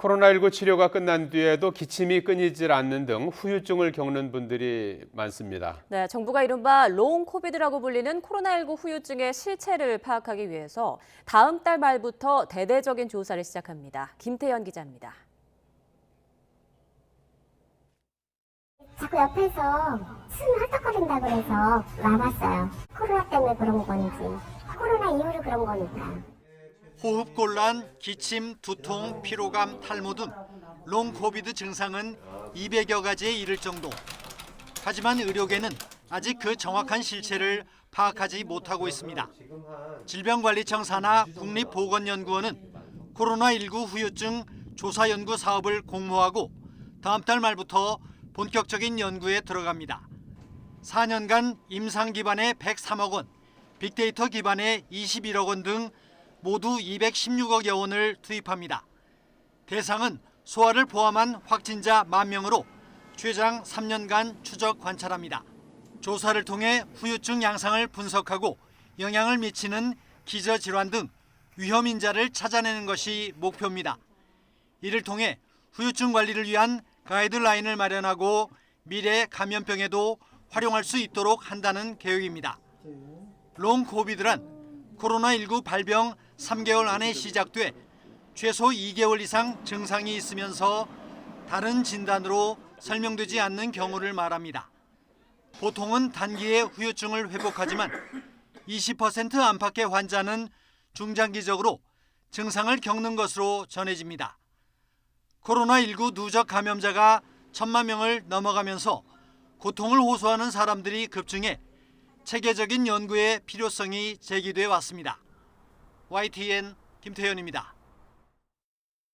코로나19 치료가 끝난 뒤에도 기침이 끊이질 않는 등 후유증을 겪는 분들이 많습니다. 네, 정부가 이른바 롱 코비드라고 불리는 코로나19 후유증의 실체를 파악하기 위해서 다음 달 말부터 대대적인 조사를 시작합니다. 김태현 기자입니다. 자꾸 옆에서 숨 헐떡거린다 그래서 와봤어요. 코로나 때문에 그런 건지, 코로나 이후로 그런 거니까. 호흡곤란, 기침, 두통, 피로감, 탈모 등 롱코비드 증상은 200여 가지에 이를 정도. 하지만 의료계는 아직 그 정확한 실체를 파악하지 못하고 있습니다. 질병관리청 산하 국립보건연구원은 코로나19 후유증 조사 연구 사업을 공모하고 다음 달 말부터 본격적인 연구에 들어갑니다. 4년간 임상 기반의 103억 원, 빅데이터 기반의 21억 원 등 모두 216억여 원을 투입합니다. 대상은 소아를 포함한 확진자 10,000명으로 최장 3년간 추적 관찰합니다. 조사를 통해 후유증 양상을 분석하고 영향을 미치는 기저질환 등 위험 인자를 찾아내는 것이 목표입니다. 이를 통해 후유증 관리를 위한 가이드라인을 마련하고 미래 감염병에도 활용할 수 있도록 한다는 계획입니다. 롱코비드란 코로나19 발병 3개월 안에 시작돼 최소 2개월 이상 증상이 있으면서 다른 진단으로 설명되지 않는 경우를 말합니다. 보통은 단기에 후유증을 회복하지만 20% 안팎의 환자는 중장기적으로 증상을 겪는 것으로 전해집니다. 코로나19 누적 감염자가 1,000만 명을 넘어가면서 고통을 호소하는 사람들이 급증해 체계적인 연구의 필요성이 제기돼 왔습니다. YTN 김태현입니다.